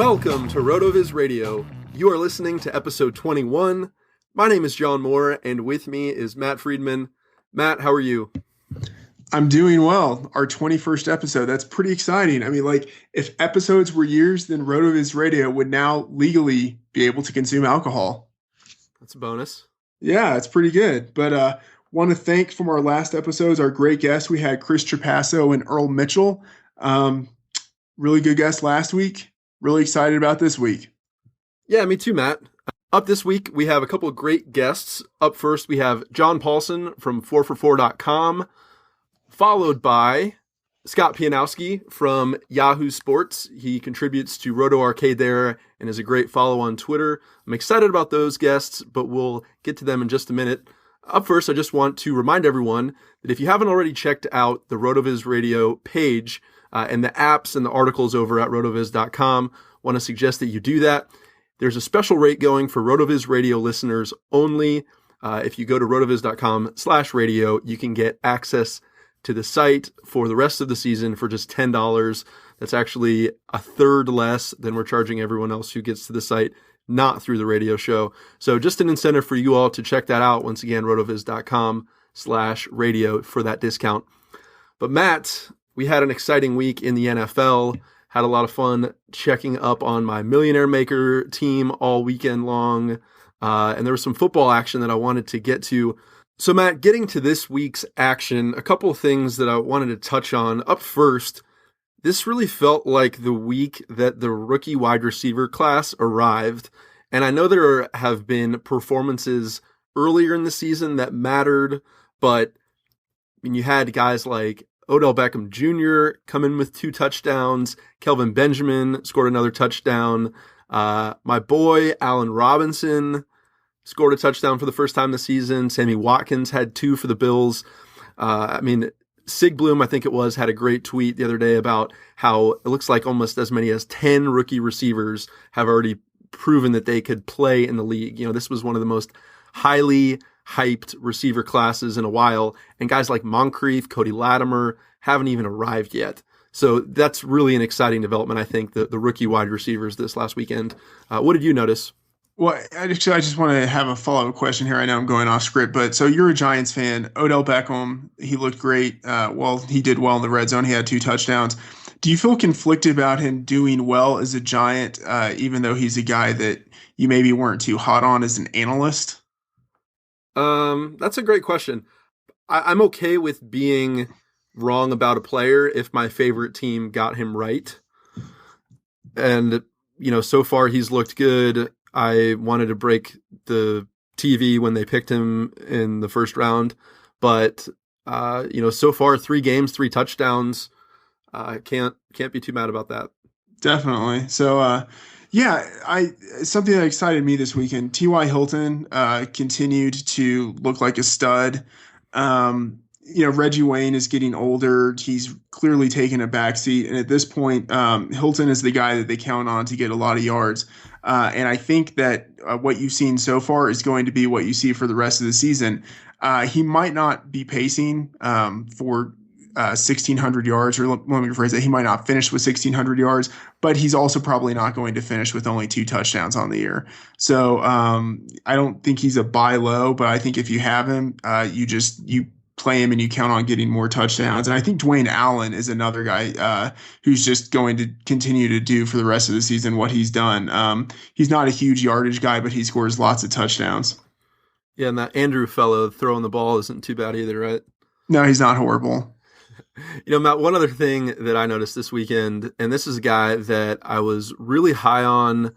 Welcome to Rotoviz Radio. You are listening to episode 21. My name is John Moore, and with me is Matt Friedman. Matt, how are you? I'm doing well. Our 21st episode. That's pretty exciting. I mean, if episodes were years, then Rotoviz Radio would now legally be able to consume alcohol. That's a bonus. Yeah, it's pretty good. But want to thank from our last episodes our great guests. We had Chris Trapasso and Earl Mitchell. Really good guests last week. Really excited about this week. Yeah, me too, Matt. Up this week, we have a couple of great guests. Up first, we have John Paulsen from 4for4.com, followed by Scott Pianowski from Yahoo Sports. He contributes to Roto Arcade there and is a great follow on Twitter. I'm excited about those guests, but we'll get to them in just a minute. Up first, I just want to remind everyone that if you haven't already checked out the Rotoviz Radio page and the apps and the articles over at rotoviz.com, want to suggest that you do that. There's a special rate going for Rotoviz Radio listeners only. If you go to rotoviz.com/radio, you can get access to the site for the rest of the season for just $10. That's actually a third less than we're charging everyone else who gets to the site not through the radio show. So just an incentive for you all to check that out. Once again, rotoviz.com/radio for that discount. But Matt, we had an exciting week in the NFL. Had a lot of fun checking up on my Millionaire Maker team all weekend long. And there was some football action that I wanted to get to. So Matt, getting to this week's action, a couple of things that I wanted to touch on. Up first, this really felt like the week that the rookie wide receiver class arrived. And I know there have been performances earlier in the season that mattered, but you had guys like Odell Beckham Jr. come in with 2 touchdowns. Kelvin Benjamin scored another touchdown. My boy, Allen Robinson, scored a touchdown for the first time this season. Sammy Watkins had 2 for the Bills. Sig Bloom, I think it was, had a great tweet the other day about how it looks like almost as many as 10 rookie receivers have already proven that they could play in the league. This was one of the most highly hyped receiver classes in a while, and guys like Moncrief, Cody Latimer haven't even arrived yet. So that's really an exciting development, I think, the rookie wide receivers this last weekend. What did you notice? Well, I just want to have a follow-up question here. I know I'm going off script, but so you're a Giants fan. Odell Beckham, he looked great. He did well in the red zone. He had 2 touchdowns. Do you feel conflicted about him doing well as a Giant, even though he's a guy that you maybe weren't too hot on as an analyst? That's a great question. I'm okay with being wrong about a player if my favorite team got him right. And, so far he's looked good. I wanted to break the TV when they picked him in the first round, but, so far 3 games, 3 touchdowns. Can't be too mad about that. Definitely. So, something that excited me this weekend, T.Y. Hilton continued to look like a stud. Reggie Wayne is getting older. He's clearly taken a backseat. And at this point, Hilton is the guy that they count on to get a lot of yards. And I think that what you've seen so far is going to be what you see for the rest of the season. He might not be pacing for 1,600 yards, or let me rephrase that. He might not finish with 1,600 yards, but he's also probably not going to finish with only 2 touchdowns on the year. So I don't think he's a buy low, but I think if you have him, you play him and you count on getting more touchdowns. And I think Dwayne Allen is another guy who's just going to continue to do for the rest of the season what he's done. He's not a huge yardage guy, but he scores lots of touchdowns. Yeah, and that Andrew fellow throwing the ball isn't too bad either, right? No, he's not horrible. Matt, one other thing that I noticed this weekend, and this is a guy that I was really high on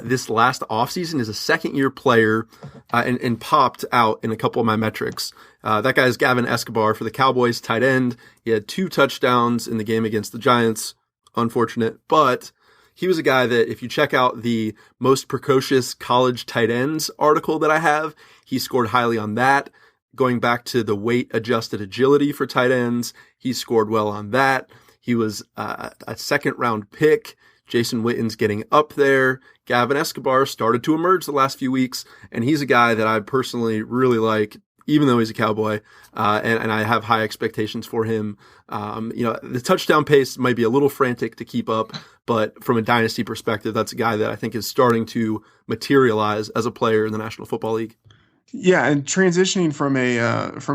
this last offseason, is a second-year player and popped out in a couple of my metrics. That guy is Gavin Escobar for the Cowboys, tight end. He had 2 touchdowns in the game against the Giants. Unfortunate, but he was a guy that if you check out the most precocious college tight ends article that I have, he scored highly on that. Going back to the weight-adjusted agility for tight ends, he scored well on that. He was a second-round pick. Jason Witten's getting up there. Gavin Escobar started to emerge the last few weeks, and he's a guy that I personally really like, even though he's a Cowboy, and I have high expectations for him. The touchdown pace might be a little frantic to keep up, but from a dynasty perspective, that's a guy that I think is starting to materialize as a player in the National Football League. Yeah, and transitioning from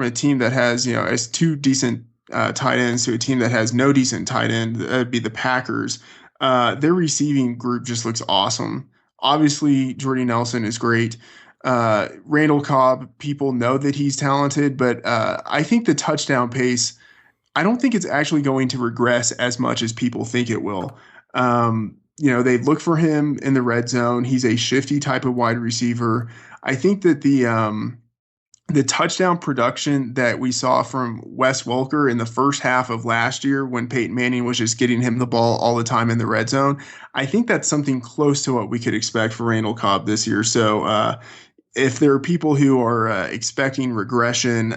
a team that has as two decent tight ends to a team that has no decent tight end, that'd be the Packers. Their receiving group just looks awesome. Obviously, Jordy Nelson is great. Randall Cobb, people know that he's talented, but I think the touchdown pace, I don't think it's actually going to regress as much as people think it will. They look for him in the red zone. He's a shifty type of wide receiver. I think that the touchdown production that we saw from Wes Welker in the first half of last year when Peyton Manning was just getting him the ball all the time in the red zone, I think that's something close to what we could expect for Randall Cobb this year. So if there are people who are expecting regression,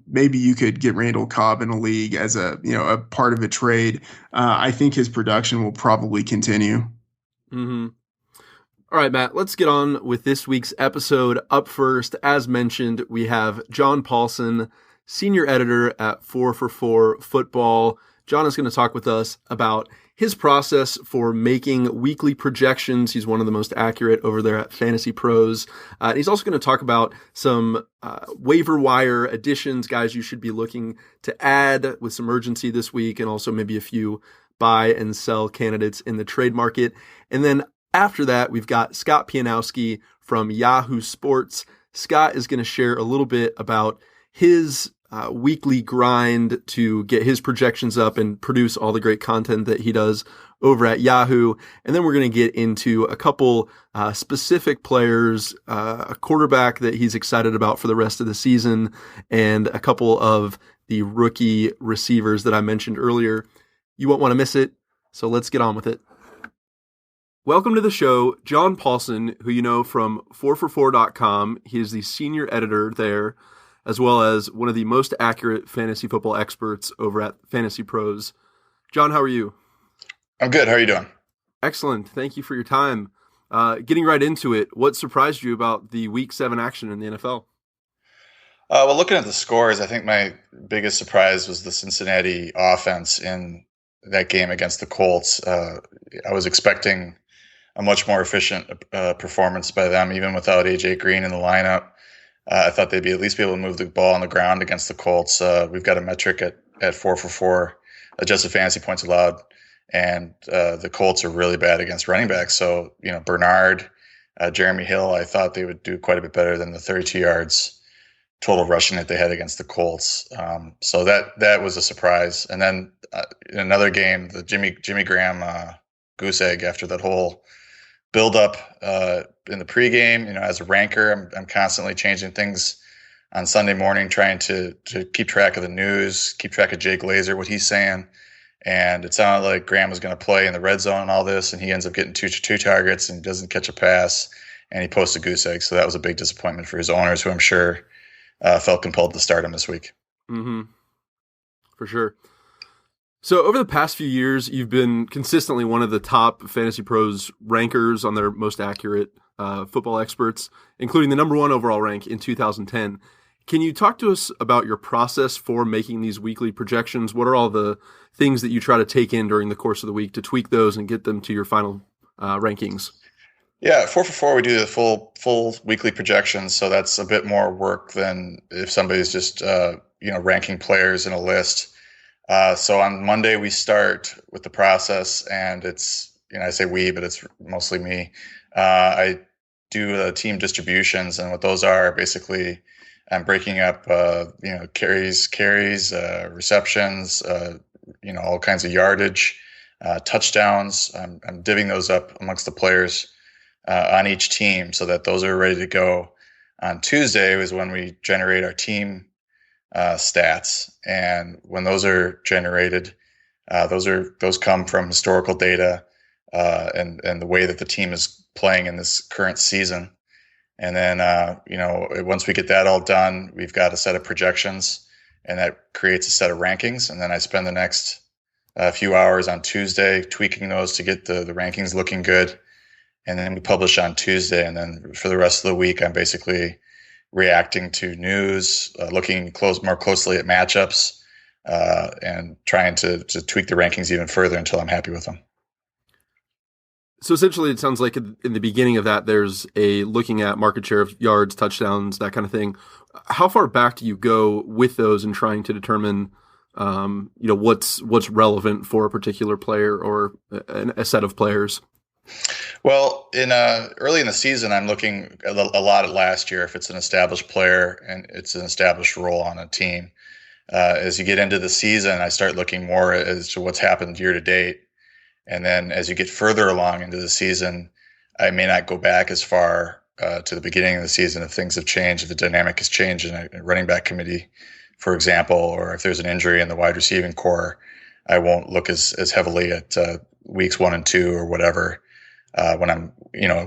maybe you could get Randall Cobb in a league as a part of a trade. I think his production will probably continue. Mm-hmm. All right, Matt, let's get on with this week's episode. Up first, as mentioned, we have John Paulsen, senior editor at 4for4 Football. John is going to talk with us about his process for making weekly projections. He's one of the most accurate over there at Fantasy Pros. And he's also going to talk about some waiver wire additions, guys you should be looking to add with some urgency this week, and also maybe a few buy and sell candidates in the trade market. And then after that, we've got Scott Pianowski from Yahoo Sports. Scott is going to share a little bit about his weekly grind to get his projections up and produce all the great content that he does over at Yahoo. And then we're going to get into a couple specific players, a quarterback that he's excited about for the rest of the season, and a couple of the rookie receivers that I mentioned earlier. You won't want to miss it, so let's get on with it. Welcome to the show, John Paulsen, who you know from 4for4.com. He is the senior editor there, as well as one of the most accurate fantasy football experts over at Fantasy Pros. John, how are you? I'm good. How are you doing? Excellent. Thank you for your time. Getting right into it, what surprised you about the Week 7 action in the NFL? Well, looking at the scores, I think my biggest surprise was the Cincinnati offense in that game against the Colts. I was expecting a much more efficient performance by them, even without A.J. Green in the lineup. I thought they'd at least be able to move the ball on the ground against the Colts. We've got a metric at 4for4, adjusted fantasy points allowed, and the Colts are really bad against running backs. So, Bernard, Jeremy Hill, I thought they would do quite a bit better than the 32 yards total rushing that they had against the Colts. So that was a surprise. And then in another game, the Jimmy Graham goose egg after that whole build up in the pregame. As a ranker, I'm constantly changing things on Sunday morning, trying to keep track of the news, keep track of Jay Glazer, what he's saying. And it sounded like Graham was going to play in the red zone and all this, and he ends up getting two targets and doesn't catch a pass, and he posts a goose egg. So that was a big disappointment for his owners, who I'm sure felt compelled to start him this week. Mm-hmm. For sure. So over the past few years, you've been consistently one of the top Fantasy Pros rankers on their most accurate football experts, including the number 1 overall rank in 2010. Can you talk to us about your process for making these weekly projections? What are all the things that you try to take in during the course of the week to tweak those and get them to your final rankings? Yeah, 4for4, we do the full weekly projections, so that's a bit more work than if somebody's just ranking players in a list. So on Monday, we start with the process, and it's, I say we, but it's mostly me. I do team distributions, and what those are, basically, I'm breaking up, carries, receptions, all kinds of yardage, touchdowns. I'm divvying those up amongst the players on each team so that those are ready to go. On Tuesday is when we generate our team stats, and when those are generated, those come from historical data and the way that the team is playing in this current season. And then once we get that all done, we've got a set of projections, and that creates a set of rankings. And then I spend the next few hours on Tuesday tweaking those to get the rankings looking good. And then we publish on Tuesday, and then for the rest of the week, I'm basically reacting to news, looking more closely at matchups, and trying to tweak the rankings even further until I'm happy with them. So essentially, it sounds like in the beginning of that, there's a looking at market share of yards, touchdowns, that kind of thing. How far back do you go with those and trying to determine, what's relevant for a particular player or a set of players? Well, in early in the season, I'm looking a lot at last year if it's an established player and it's an established role on a team. As you get into the season, I start looking more as to what's happened year to date. And then as you get further along into the season, I may not go back as far to the beginning of the season if things have changed, if the dynamic has changed in a running back committee, for example, or if there's an injury in the wide receiving core. I won't look as heavily at weeks 1 and 2 or whatever when I'm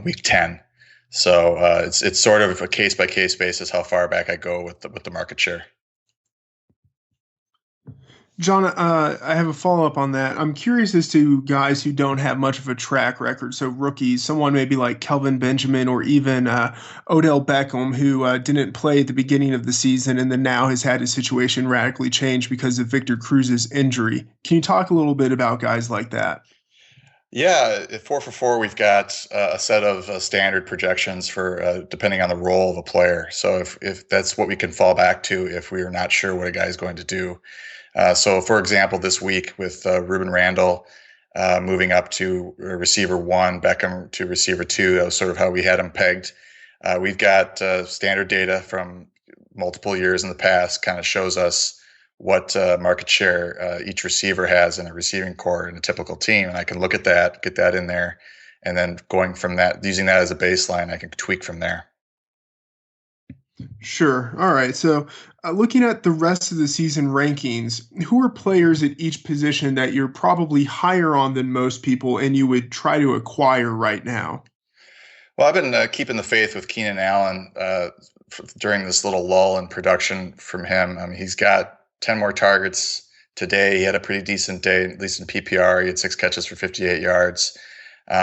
week 10. So it's sort of a case by case basis how far back I go with the market share. John, I have a follow-up on that. I'm curious as to guys who don't have much of a track record. So rookies, someone maybe like Kelvin Benjamin or even Odell Beckham, who didn't play at the beginning of the season and then now has had his situation radically changed because of Victor Cruz's injury. Can you talk a little bit about guys like that? Yeah, at 4for4, we've got a set of standard projections for depending on the role of a player. So if that's what we can fall back to if we are not sure what a guy is going to do. So, for example, this week with Ruben Randall moving up to receiver 1, Beckham to receiver 2, that was sort of how we had him pegged. We've got standard data from multiple years in the past, kind of shows us what market share each receiver has in a receiving core in a typical team. And I can look at that, get that in there, and then going from that, using that as a baseline, I can tweak from there. Sure. All right. So looking at the rest of the season rankings, who are players at each position that you're probably higher on than most people and you would try to acquire right now? Well, I've been keeping the faith with Keenan Allen during this little lull in production from him. I mean, he's got 10 more targets today. He had a pretty decent day, at least in PPR. He had 6 catches for 58 yards.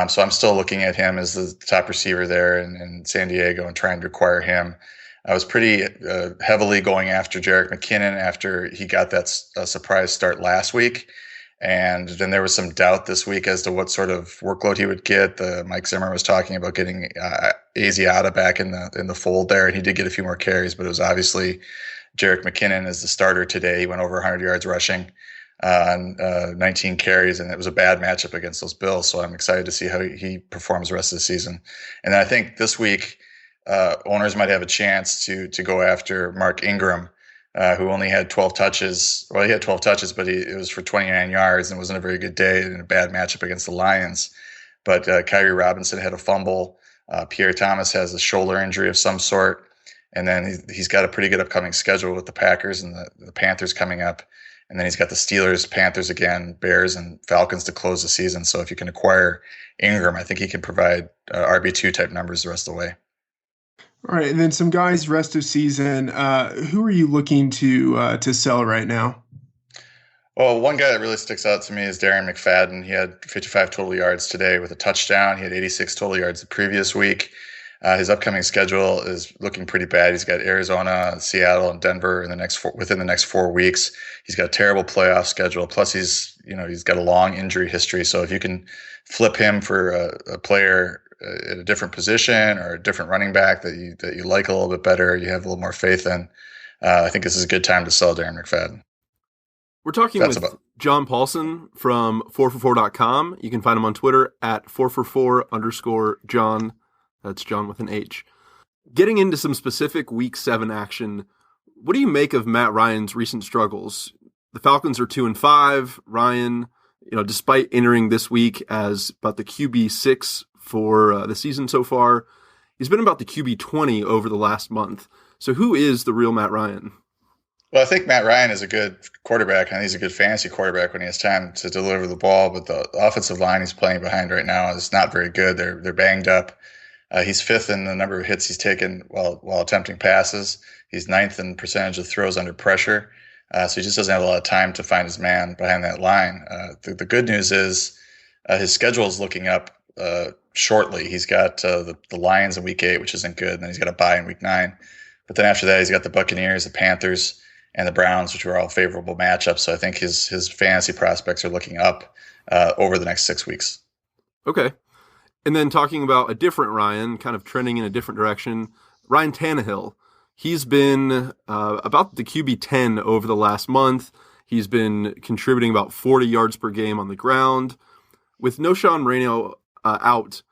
So I'm still looking at him as the top receiver there in San Diego and trying to acquire him. I was pretty heavily going after Jerick McKinnon after he got that surprise start last week. And then there was some doubt this week as to what sort of workload he would get. Mike Zimmer was talking about getting Asiata back in the fold there, and he did get a few more carries, but it was obviously Jerick McKinnon as the starter today. He went over 100 yards rushing on 19 carries, and it was a bad matchup against those Bills. So I'm excited to see how he performs the rest of the season. And then I think this week, owners might have a chance to go after Mark Ingram, who only had 12 touches. Well, he had 12 touches, but it was for 29 yards and it wasn't a very good day in a bad matchup against the Lions. But Kyrie Robinson had a fumble. Pierre Thomas has a shoulder injury of some sort. And then he's got a pretty good upcoming schedule with the Packers and the Panthers coming up. And then he's got the Steelers, Panthers again, Bears, and Falcons to close the season. So if you can acquire Ingram, I think he can provide RB2 type numbers the rest of the way. All right, and then some guys rest of season. Who are you looking to sell right now? Well, one guy that really sticks out to me is Darren McFadden. He had 55 total yards today with a touchdown. He had 86 total yards the previous week. His upcoming schedule is looking pretty bad. He's got Arizona, Seattle, and Denver within the next 4 weeks. He's got a terrible playoff schedule. Plus, he's got a long injury history. So if you can flip him for a player at a different position or a different running back that you like a little bit better, you have a little more faith in, I think this is a good time to sell Darren McFadden. We're talking with John Paulsen from 4for4.com. You can find him on Twitter at 4for4_John. That's John with an H. Getting into some specific Week 7 action, what do you make of Matt Ryan's recent struggles? The Falcons are 2-5. Ryan, despite entering this week as about the QB6 for the season so far, he's been about the QB 20 over the last month. So who is the real Matt Ryan? Well, I think Matt Ryan is a good quarterback, and he's a good fantasy quarterback when he has time to deliver the ball. But the offensive line he's playing behind right now is not very good. They're banged up. He's 5th in the number of hits he's taken while attempting passes. He's 9th in percentage of throws under pressure. So he just doesn't have a lot of time to find his man behind that line. The good news is his schedule is looking up shortly. He's got the Lions in week 8, which isn't good, and then he's got a bye in week 9. But then after that, he's got the Buccaneers, the Panthers, and the Browns, which are all favorable matchups. So I think his fantasy prospects are looking up over the next 6 weeks. Okay. And then talking about a different Ryan, kind of trending in a different direction, Ryan Tannehill. He's been about the QB 10 over the last month. He's been contributing about 40 yards per game on the ground. With no Sean Reno out,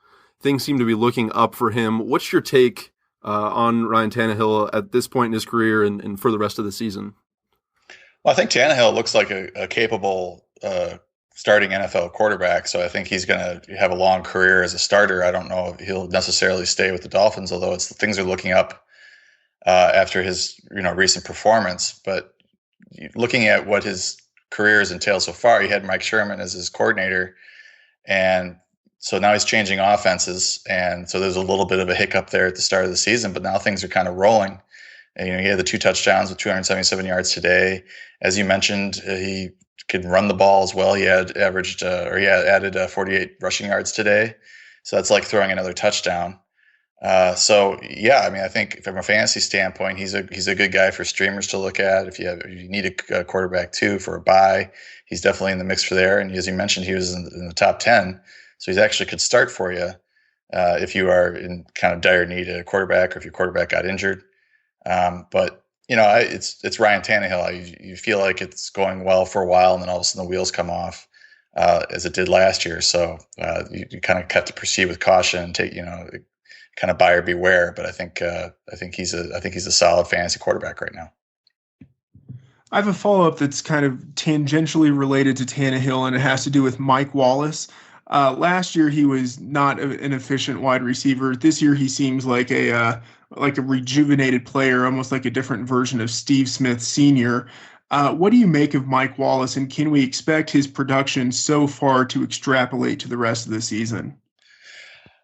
things seem to be looking up for him. What's your take on Ryan Tannehill at this point in his career and for the rest of the season? Well, I think Tannehill looks like a capable starting NFL quarterback, so I think he's going to have a long career as a starter. I don't know if he'll necessarily stay with the Dolphins, although things are looking up after his recent performance. But looking at what his career has entailed so far, he had Mike Sherman as his coordinator, and so now he's changing offenses, and so there's a little bit of a hiccup there at the start of the season, but now things are kind of rolling. And, he had the 2 touchdowns with 277 yards today. As you mentioned, he could run the ball as well. He had added 48 rushing yards today. So that's like throwing another touchdown. I think from a fantasy standpoint, he's a good guy for streamers to look at. If you need a quarterback too for a bye, he's definitely in the mix for there. And as you mentioned, he was in the top 10. So he's actually could start for you if you are in kind of dire need of a quarterback or if your quarterback got injured. It's Ryan Tannehill. You feel like it's going well for a while, and then all of a sudden the wheels come off, as it did last year. So you kind of have to proceed with caution and take kind of buyer beware. But I think he's a solid fantasy quarterback right now. I have a follow-up that's kind of tangentially related to Tannehill, and it has to do with Mike Wallace. Last year, he was not an efficient wide receiver. This year, he seems like a rejuvenated player, almost like a different version of Steve Smith Sr. What do you make of Mike Wallace, and can we expect his production so far to extrapolate to the rest of the season?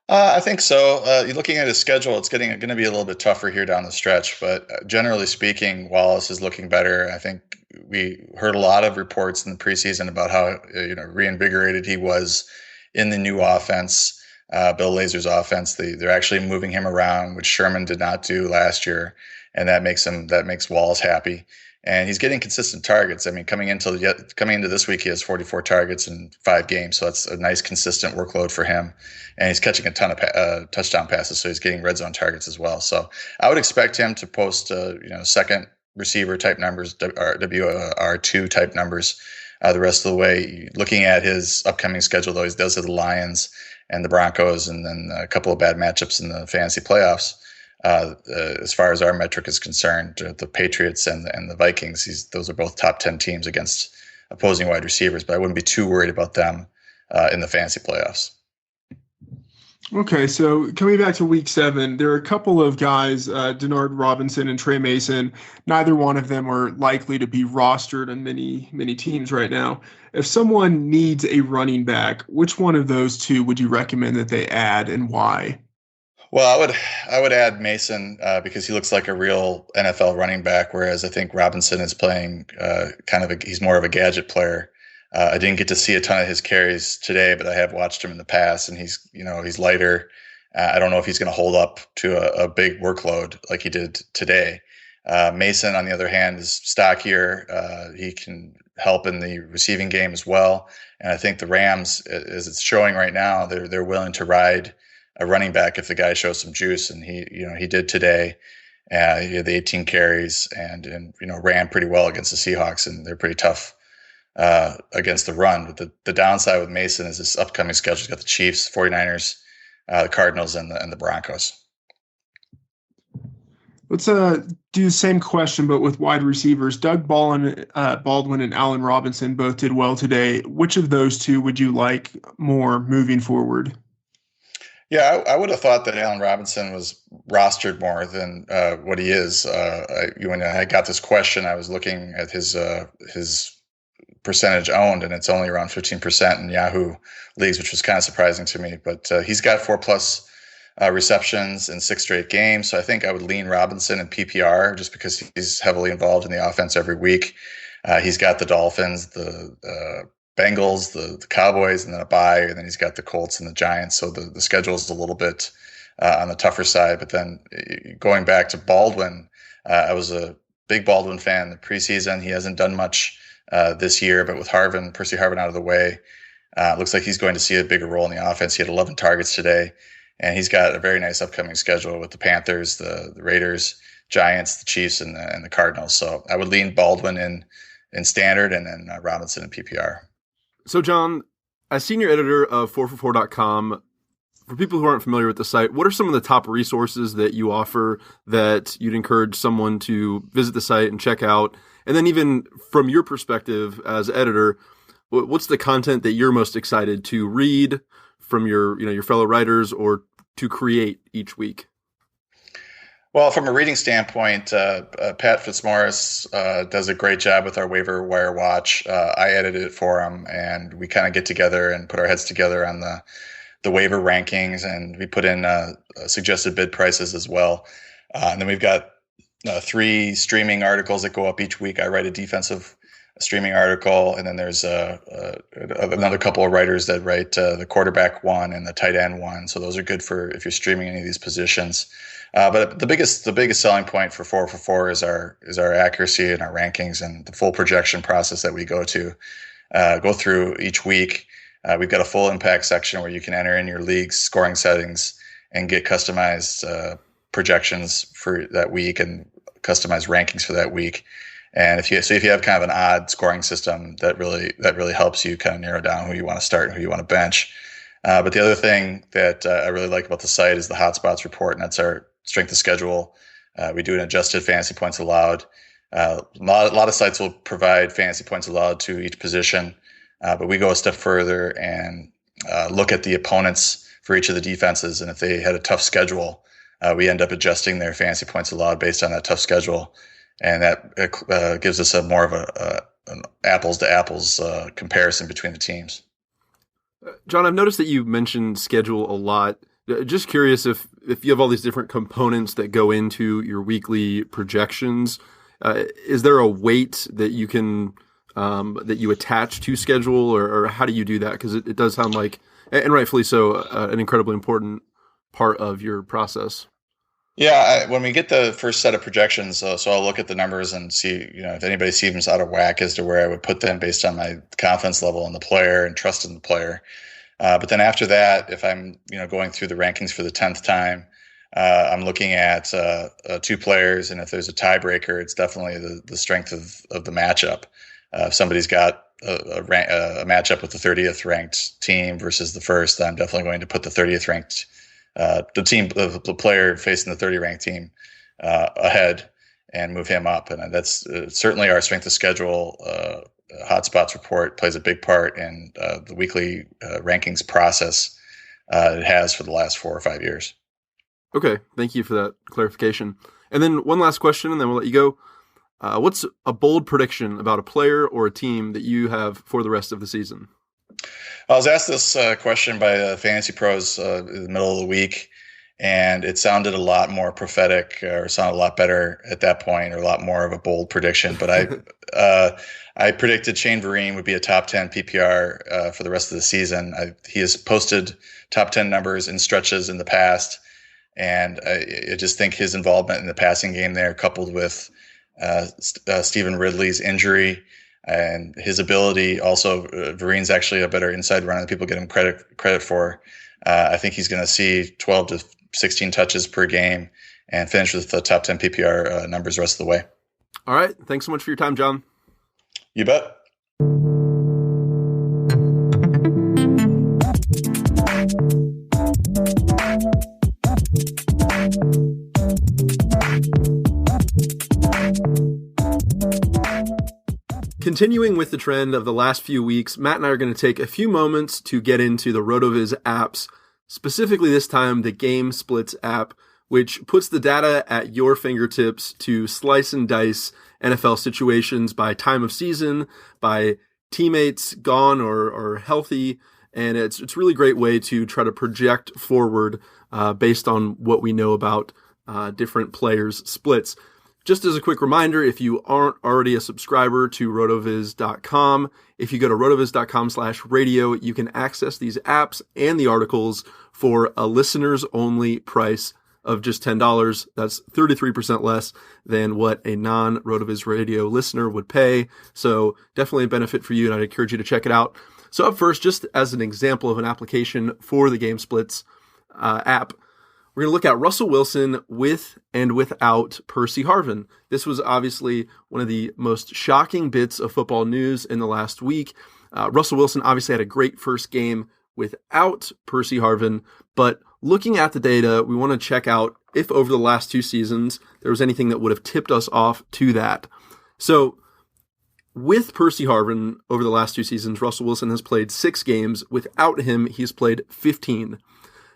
I think so. You're looking at his schedule, it's going to be a little bit tougher here down the stretch, but generally speaking, Wallace is looking better. I think we heard a lot of reports in the preseason about how reinvigorated he was in the new offense, Bill Lazor's offense. They're actually moving him around, which Sherman did not do last year, and that makes Wallace happy. And he's getting consistent targets. I mean, coming into this week, he has 44 targets in 5 games, so that's a nice consistent workload for him. And he's catching a ton of touchdown passes, so he's getting red zone targets as well. So I would expect him to post second receiver type numbers, WR2 type numbers the rest of the way. Looking at his upcoming schedule, though, he does have the Lions and the Broncos, and then a couple of bad matchups in the fantasy playoffs. As far as our metric is concerned, the Patriots and the Vikings, those are both top 10 teams against opposing wide receivers, but I wouldn't be too worried about them in the fantasy playoffs. Okay, so coming back to week 7, there are a couple of guys, Denard Robinson and Trey Mason. Neither one of them are likely to be rostered on many teams right now. If someone needs a running back, which one of those two would you recommend that they add, and why? Well, I would add Mason because he looks like a real NFL running back, whereas I think Robinson is playing he's more of a gadget player. I didn't get to see a ton of his carries today, but I have watched him in the past, and he's lighter. I don't know if he's going to hold up to a big workload like he did today. Mason, on the other hand, is stockier. He can help in the receiving game as well. And I think the Rams, as it's showing right now, they're willing to ride a running back if the guy shows some juice, and he did today. He had the 18 carries and ran pretty well against the Seahawks, and they're pretty tough against the run. But the downside with Mason is this upcoming schedule. He's got the Chiefs, 49ers, the Cardinals, and the Broncos. Let's do the same question, but with wide receivers. Doug Baldwin and Allen Robinson both did well today. Which of those two would you like more moving forward? Yeah, I would have thought that Allen Robinson was rostered more than what he is. When I got this question, I was looking at his percentage owned, and it's only around 15% in Yahoo leagues, which was kind of surprising to me. But he's got 4+ receptions in 6 straight games. So I think I would lean Robinson in PPR just because he's heavily involved in the offense every week. He's got the Dolphins, the Bengals, the Cowboys, and then a bye, and then he's got the Colts and the Giants. So the schedule is a little bit on the tougher side. But then going back to Baldwin, I was a big Baldwin fan in the preseason. He hasn't done much this year, but with Percy Harvin out of the way, looks like he's going to see a bigger role in the offense. He had 11 targets today, and he's got a very nice upcoming schedule with the Panthers, the Raiders, Giants, the Chiefs, and the Cardinals. So I would lean Baldwin in standard, and then Robinson in PPR. So, John, as senior editor of 4for4.com, for people who aren't familiar with the site, what are some of the top resources that you offer that you'd encourage someone to visit the site and check out? And then even from your perspective as editor, what's the content that you're most excited to read from your fellow writers or to create each week? Well, from a reading standpoint, Pat Fitzmaurice does a great job with our waiver wire watch. I edited it for him, and we kind of get together and put our heads together on the waiver rankings, and we put in suggested bid prices as well. And then we've got 3 streaming articles that go up each week. I write a defensive streaming article, and then there's another couple of writers that write the quarterback one and the tight end one. So those are good for if you're streaming any of these positions. But the biggest selling point for 4for4 is our accuracy and our rankings and the full projection process that we go through each week. We've got a full impact section where you can enter in your league's scoring settings and get customized projections for that week and customized rankings for that week. And if you have kind of an odd scoring system, that really helps you kind of narrow down who you want to start and who you want to bench. But the other thing that I really like about the site is the hotspots report, and that's our strength of schedule. We do an adjusted fantasy points allowed. A lot of sites will provide fantasy points allowed to each position, but we go a step further and look at the opponents for each of the defenses. And if they had a tough schedule, we end up adjusting their fantasy points allowed based on that tough schedule. And that gives us a more of an apples to apples comparison between the teams. John, I've noticed that you mentioned schedule a lot. Just curious if you have all these different components that go into your weekly projections, is there a weight that you can that you attach to schedule, or how do you do that? Because it does sound like, and rightfully so, an incredibly important part of your process. Yeah, when we get the first set of projections, so I'll look at the numbers and see, if anybody seems out of whack as to where I would put them based on my confidence level in the player and trust in the player. But then after that, if I'm, going through the rankings for the 10th time, I'm looking at 2 players, and if there's a tiebreaker, it's definitely the strength of the matchup. If somebody's got a matchup with the 30th ranked team versus the first, I'm definitely going to put the 30th ranked the player facing the 30 ranked team ahead and move him up. And that's certainly our strength of schedule hotspots report plays a big part in the weekly rankings process it has for the last 4 or 5 years. Okay. Thank you for that clarification. And then one last question, and then we'll let you go. What's a bold prediction about a player or a team that you have for the rest of the season? I was asked this question by Fantasy Pros in the middle of the week, and it sounded a lot more prophetic, or sounded a lot better at that point, or a lot more of a bold prediction. But I predicted Shane Vereen would be a top 10 PPR for the rest of the season. He has posted top 10 numbers in stretches in the past, and I just think his involvement in the passing game there, coupled with Stephen Ridley's injury, and his ability, also Vereen's actually a better inside runner than people get him credit for. I think he's going to see 12 to 16 touches per game and finish with the top 10 PPR numbers the rest of the way. All right. Thanks so much for your time, John. You bet. Continuing with the trend of the last few weeks, Matt and I are going to take a few moments to get into the Rotoviz apps, specifically this time the Game Splits app, which puts the data at your fingertips to slice and dice NFL situations by time of season, by teammates gone or healthy, and it's a really great way to try to project forward based on what we know about different players' splits. Just as a quick reminder, if you aren't already a subscriber to rotoviz.com, if you go to rotoviz.com/radio, you can access these apps and the articles for a listeners-only price. of just $10. That's 33% less than what a non-Rotoviz radio listener would pay. So definitely a benefit for you, and I'd encourage you to check it out. So up first, just as an example of an application for the Game Splits app, we're going to look at Russell Wilson with and without Percy Harvin. This was obviously one of the most shocking bits of football news in the last week. Russell Wilson obviously had a great first game without Percy Harvin, but looking at the data, we want to check out if over the last 2 seasons there was anything that would have tipped us off to that. So with Percy Harvin over the last 2 seasons, Russell Wilson has played 6 games. Without him, he's played 15.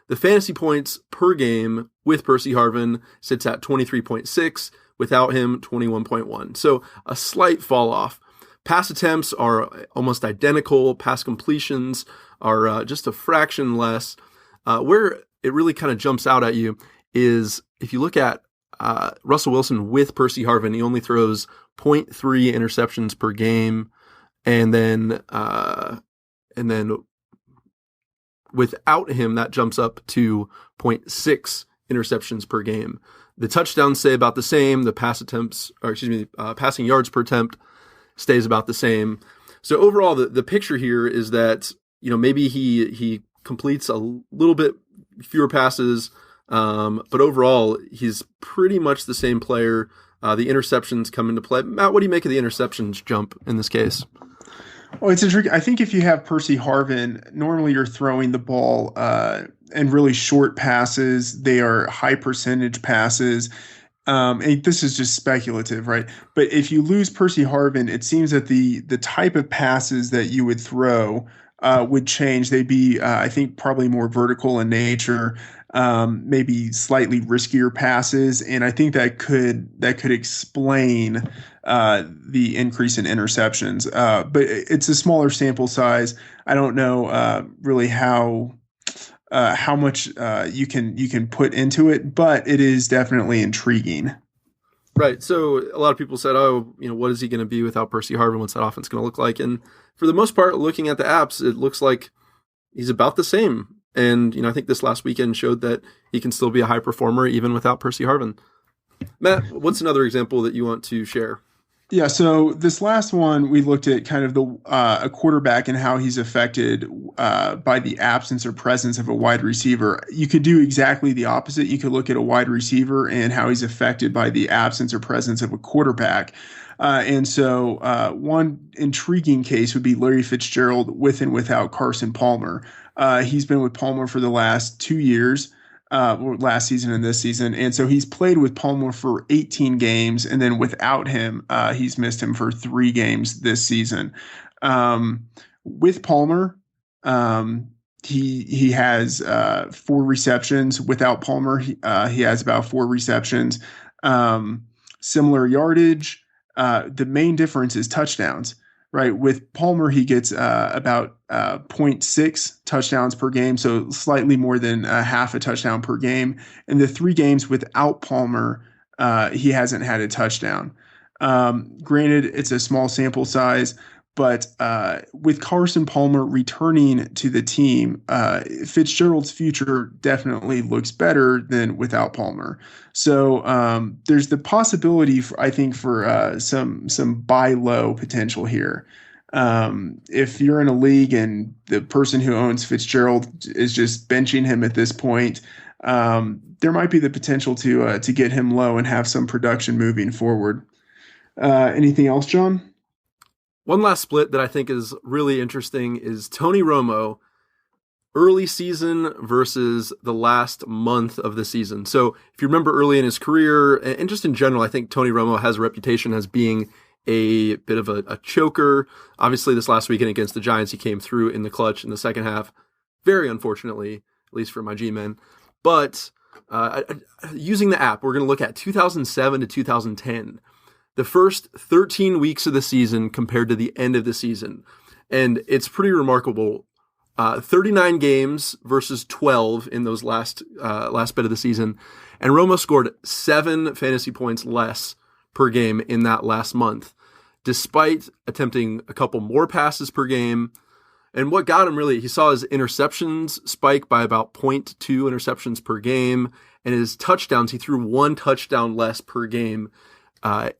The fantasy points per game with Percy Harvin sits at 23.6, without him 21.1. So a slight fall off. Pass attempts are almost identical. Pass completions are just a fraction less. Where it really kind of jumps out at you is if you look at Russell Wilson with Percy Harvin, he only throws 0.3 interceptions per game, and then without him, that jumps up to 0.6 interceptions per game. The touchdowns stay about the same. The passing yards per attempt stays about the same. So overall, the picture here is that, maybe he completes a little bit fewer passes, but overall, he's pretty much the same player. The interceptions come into play. Matt, what do you make of the interceptions jump in this case? Well, it's interesting. I think if you have Percy Harvin, normally you're throwing the ball and really short passes. They are high percentage passes. And this is just speculative, right? But if you lose Percy Harvin, it seems that the type of passes that you would throw would change. They'd be, I think, probably more vertical in nature, maybe slightly riskier passes, and I think that could explain the increase in interceptions. But it's a smaller sample size. I don't know really how much you can put into it, but it is definitely intriguing. Right. So a lot of people said, what is he going to be without Percy Harvin? What's that offense going to look like? And for the most part, looking at the apps, it looks like he's about the same. And, I think this last weekend showed that he can still be a high performer even without Percy Harvin. Matt, what's another example that you want to share? Yeah, so this last one, we looked at kind of a quarterback and how he's affected by the absence or presence of a wide receiver. You could do exactly the opposite. You could look at a wide receiver and how he's affected by the absence or presence of a quarterback. And so one intriguing case would be Larry Fitzgerald with and without Carson Palmer. He's been with Palmer for the last 2 years. Last season and this season. And so he's played with Palmer for 18 games, and then without him, he's missed him for 3 games this season. With Palmer, he has 4 receptions. Without Palmer, he has about 4 receptions. Similar yardage. The main difference is touchdowns. Right. With Palmer, he gets about 0.6 touchdowns per game, so slightly more than half a touchdown per game. In the 3 games without Palmer, he hasn't had a touchdown. Granted, it's a small sample size, but with Carson Palmer returning to the team, Fitzgerald's future definitely looks better than without Palmer. So there's the possibility, I think, for some buy low potential here. If you're in a league and the person who owns Fitzgerald is just benching him at this point, there might be the potential to get him low and have some production moving forward. Anything else, John? One last split that I think is really interesting is Tony Romo, early season versus the last month of the season. So if you remember early in his career, and just in general, I think Tony Romo has a reputation as being a bit of a choker. Obviously, this last weekend against the Giants, he came through in the clutch in the second half, very unfortunately, at least for my G-men. But using the app, we're going to look at 2007 to 2010. The first 13 weeks of the season compared to the end of the season. And it's pretty remarkable. 39 games versus 12 in those last bit of the season. And Romo scored 7 fantasy points less per game in that last month, despite attempting a couple more passes per game. And what got him really, he saw his interceptions spike by about 0.2 interceptions per game. and his touchdowns, he threw one touchdown less per game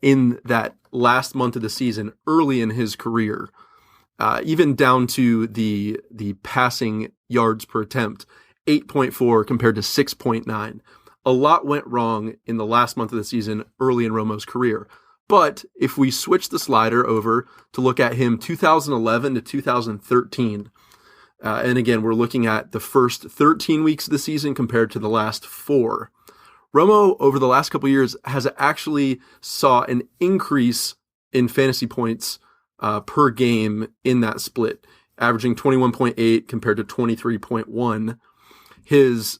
in that last month of the season, early in his career, even down to the passing yards per attempt, 8.4 compared to 6.9. A lot went wrong in the last month of the season, early in Romo's career. But if we switch the slider over to look at him 2011 to 2013, and again, we're looking at the first 13 weeks of the season compared to the last 4. Romo, over the last couple of years, has actually saw an increase in fantasy points per game in that split, averaging 21.8 compared to 23.1. His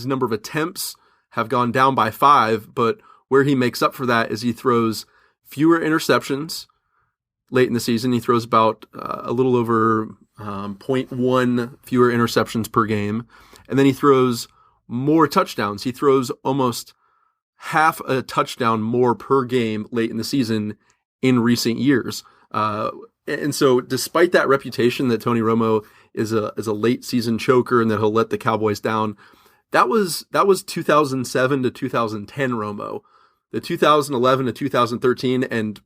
number of attempts have gone down by 5, but where he makes up for that is he throws fewer interceptions late in the season. He throws about a little over 0.1 fewer interceptions per game. And then he throws more touchdowns. He throws almost half a touchdown more per game late in the season in recent years. And so despite that reputation that Tony Romo is a late season choker and that he'll let the Cowboys down, that was 2007 to 2010 Romo. The 2011 to 2013, and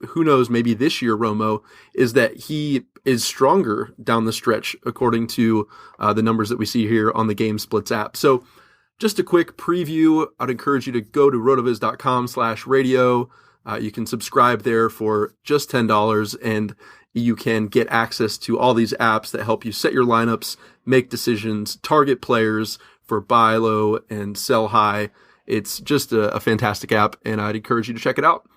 who knows, maybe this year Romo, is that he is stronger down the stretch, according to the numbers that we see here on the Game Splits app. So just a quick preview. I'd encourage you to go to rotoviz.com/radio. You can subscribe there for just $10, and you can get access to all these apps that help you set your lineups, make decisions, target players for buy low and sell high. It's just a fantastic app, and I'd encourage you to check it out.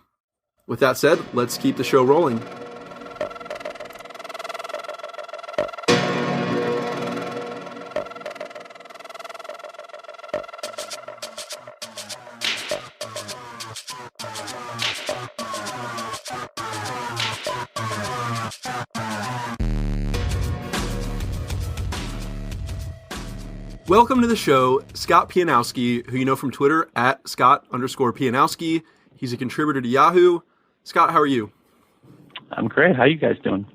With that said, let's keep the show rolling. Welcome to the show, Scott Pianowski, who you know from Twitter at Scott_Pianowski. He's a contributor to Yahoo. Scott, how are you? I'm great. How are you guys doing?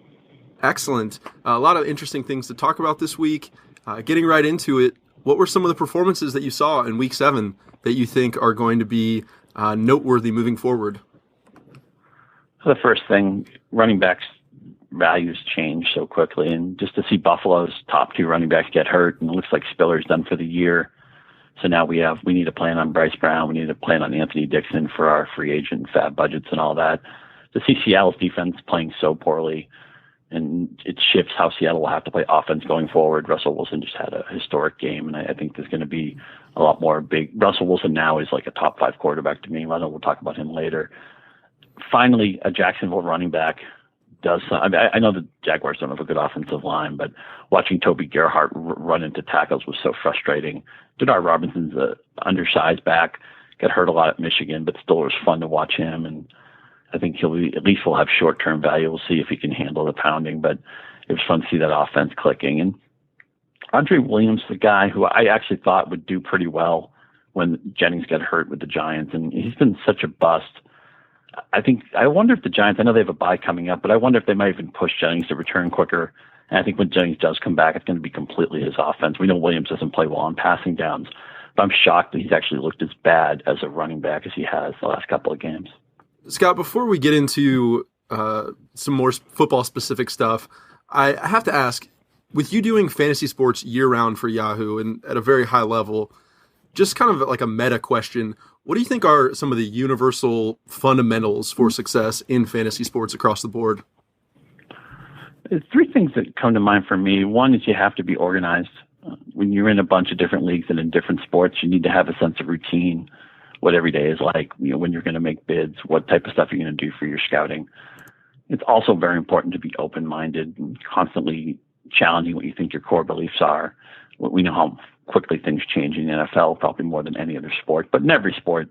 Excellent. A lot of interesting things to talk about this week. Getting right into it, what were some of the performances that you saw in Week 7 that you think are going to be noteworthy moving forward? The first thing, running backs' values change so quickly, and just to see Buffalo's top 2 running backs get hurt, and it looks like Spiller's done for the year. So now we need to plan on Bryce Brown. We need to plan on Anthony Dixon for our free agent fab budgets and all that. To see Seattle's defense playing so poorly, and it shifts how Seattle will have to play offense going forward. Russell Wilson just had a historic game, and I think there's going to be a lot more big. Russell Wilson now is like a top 5 quarterback to me. I know we'll talk about him later. Finally, a Jacksonville running back does. I know the Jaguars don't have a good offensive line, but watching Toby Gerhart run into tackles was so frustrating. Denard Robinson's an undersized back, got hurt a lot at Michigan, but still it was fun to watch him, and I think at least will have short-term value. We'll see if he can handle the pounding, but it was fun to see that offense clicking. And Andre Williams, the guy who I actually thought would do pretty well when Jennings got hurt with the Giants, and he's been such a bust. I wonder if the Giants, I know they have a bye coming up, but I wonder if they might even push Jennings to return quicker. And I think when Jennings does come back, it's going to be completely his offense. We know Williams doesn't play well on passing downs, but I'm shocked that he's actually looked as bad as a running back as he has the last couple of games. Scott, before we get into some more football-specific stuff, I have to ask, with you doing fantasy sports year-round for Yahoo and at a very high level, just kind of like a meta question, what do you think are some of the universal fundamentals for success in fantasy sports across the board? There's 3 things that come to mind for me. One is you have to be organized. When you're in a bunch of different leagues and in different sports, you need to have a sense of routine, what every day is like, when you're going to make bids, what type of stuff you're going to do for your scouting. It's also very important to be open-minded and constantly challenging what you think your core beliefs are. We know how quickly things change in the NFL, probably more than any other sport, but in every sport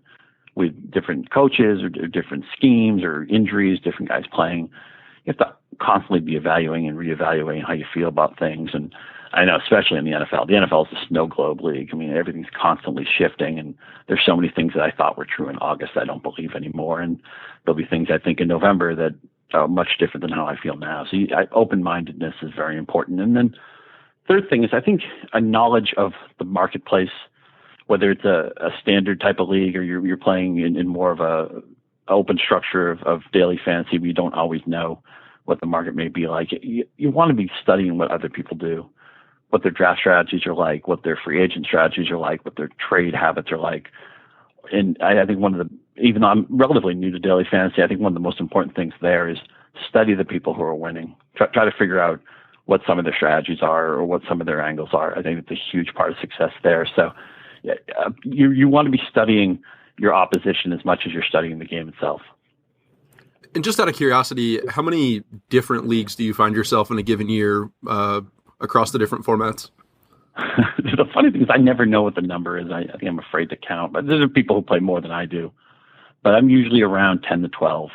with different coaches or different schemes or injuries, different guys playing, you have to constantly be evaluating and reevaluating how you feel about things. And I know, especially in the NFL, the NFL is a snow globe league. I mean, everything's constantly shifting, and there's so many things that I thought were true in August I don't believe anymore. And there'll be things I think in November that are much different than how I feel now. So open-mindedness is very important. And then third thing is I think a knowledge of the marketplace, whether it's a standard type of league or you're playing in more of a open structure of daily fantasy, where you don't always know what the market may be like. You want to be studying what other people do, what their draft strategies are like, what their free agent strategies are like, what their trade habits are like. And I think even though I'm relatively new to daily fantasy, I think one of the most important things there is to study the people who are winning. Try to figure out what some of their strategies are or what some of their angles are. I think it's a huge part of success there. So you want to be studying your opposition as much as you're studying the game itself. And just out of curiosity, how many different leagues do you find yourself in a given year across the different formats? The funny thing is I never know what the number is. I think I'm afraid to count, but there are people who play more than I do. But I'm usually around 10 to 12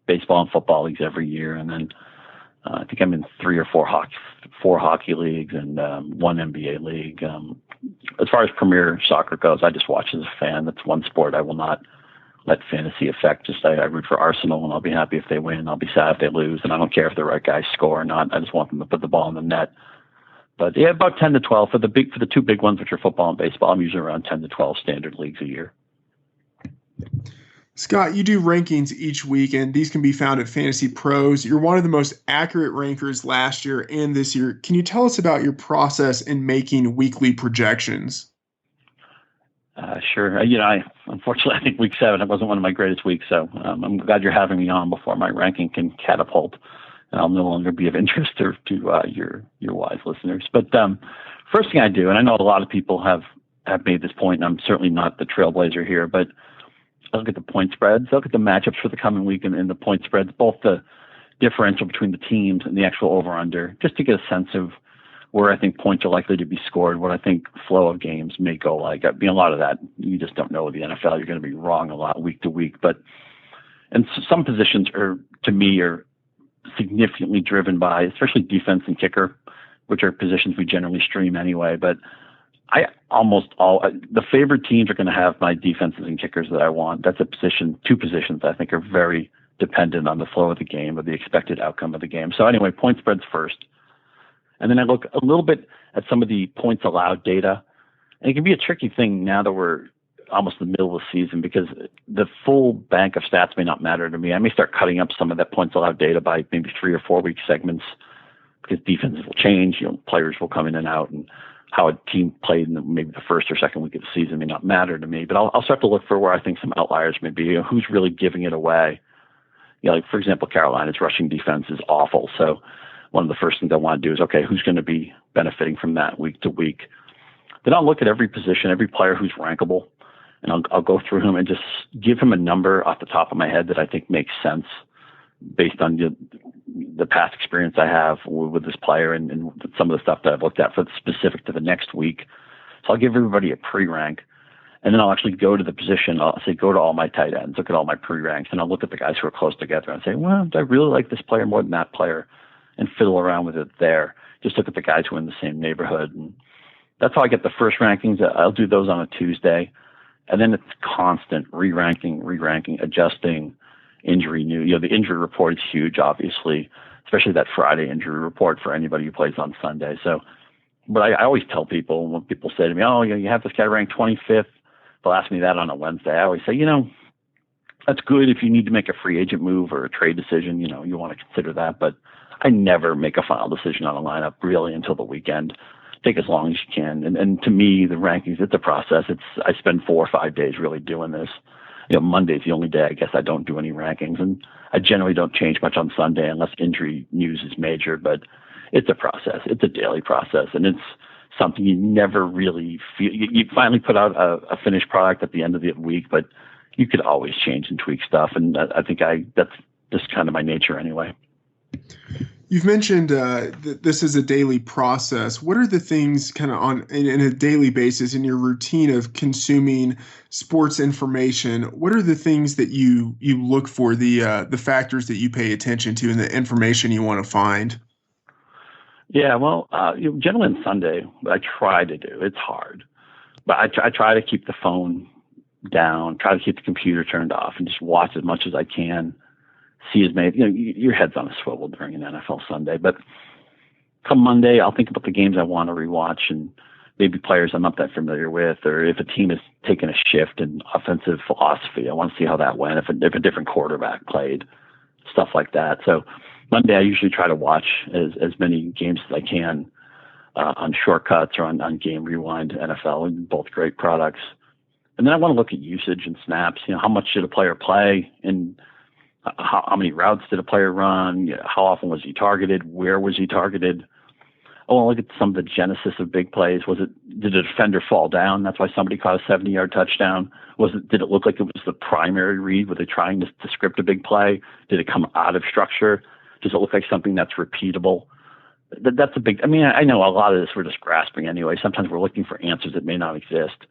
baseball and football leagues every year. And then I think I'm in 3 or 4 hockey leagues and 1 NBA league. As far as Premier Soccer goes, I just watch as a fan. That's one sport I will not let fantasy affect. Just I root for Arsenal, and I'll be happy if they win. I'll be sad if they lose, and I don't care if the right guys score or not. I just want them to put the ball in the net. But yeah, about 10 to 12 for the 2 big ones, which are football and baseball. I'm usually around 10 to 12 standard leagues a year. Scott, you do rankings each week, and these can be found at Fantasy Pros. You're one of the most accurate rankers last year and this year. Can you tell us about your process in making weekly projections? Sure. Unfortunately, I think week 7, it wasn't one of my greatest weeks. So I'm glad you're having me on before my ranking can catapult, and I'll no longer be of interest to your wise listeners. But first thing I do, and I know a lot of people have made this point, and I'm certainly not the trailblazer here, but I look at the point spreads. I look at the matchups for the coming week and the point spreads, both the differential between the teams and the actual over-under, just to get a sense of where I think points are likely to be scored, what I think flow of games may go like. I mean, a lot of that, you just don't know with the NFL. You're going to be wrong a lot week to week. And some positions to me, are significantly driven by, especially defense and kicker, which are positions we generally stream anyway. But the favored teams are going to have my defenses and kickers that I want. That's 2 positions I think are very dependent on the flow of the game or the expected outcome of the game. So anyway, point spreads first. And then I look a little bit at some of the points allowed data. And it can be a tricky thing now that we're almost in the middle of the season, because the full bank of stats may not matter to me. I may start cutting up some of that points allowed data by maybe 3 or 4 week segments, because defenses will change, players will come in and out, and how a team played in maybe the first or second week of the season may not matter to me. But I'll start to look for where I think some outliers may be, who's really giving it away. Like, for example, Carolina's rushing defense is awful. So one of the first things I want to do is, okay, who's going to be benefiting from that week to week? Then I'll look at every position, every player who's rankable, and I'll go through him and just give him a number off the top of my head that I think makes sense based on the past experience I have with this player and some of the stuff that I've looked at for specific to the next week. So I'll give everybody a pre-rank, and then I'll actually go to the position. I'll say, go to all my tight ends, look at all my pre-ranks, and I'll look at the guys who are close together and say, well, do I really like this player more than that player? And fiddle around with it there. Just look at the guys who are in the same neighborhood. And that's how I get the first rankings. I'll do those on a Tuesday. And then it's constant re-ranking, adjusting, injury news. The injury report is huge, obviously, especially that Friday injury report for anybody who plays on Sunday. So, but I always tell people, when people say to me, oh, you have this guy ranked 25th, they'll ask me that on a Wednesday. I always say, that's good if you need to make a free agent move or a trade decision, you want to consider that. But I never make a final decision on a lineup really until the weekend. Take as long as you can. And to me, the rankings, it's a process. I spend 4 or 5 days really doing this. Monday's the only day I guess I don't do any rankings, and I generally don't change much on Sunday unless injury news is major. But it's a process. It's a daily process, and it's something you never really feel. You finally put out a finished product at the end of the week, but you could always change and tweak stuff. And I think that's just kind of my nature anyway. You've mentioned that this is a daily process. What are the things kind of in a daily basis in your routine of consuming sports information? What are the things that you look for, the factors that you pay attention to and the information you want to find? Yeah, well, generally on Sunday, what I try to do, it's hard, but I try to keep the phone down, try to keep the computer turned off, and just watch as much as I can. See as many, your head's on a swivel during an NFL Sunday. But come Monday, I'll think about the games I want to rewatch and maybe players I'm not that familiar with, or if a team has taken a shift in offensive philosophy. I want to see how that went, if a different quarterback played, stuff like that. So Monday, I usually try to watch as many games as I can on Shortcuts or on Game Rewind NFL, and both great products. And then I want to look at usage and snaps. How much did a player play, and how many routes did a player run? How often was he targeted? Where was he targeted? I want to look at some of the genesis of big plays. Did a defender fall down? That's why somebody caught a 70-yard touchdown. Did it look like it was the primary read? Were they trying to script a big play? Did it come out of structure? Does it look like something that's repeatable? That's a big. I know a lot of this we're just grasping anyway. Sometimes we're looking for answers that may not exist.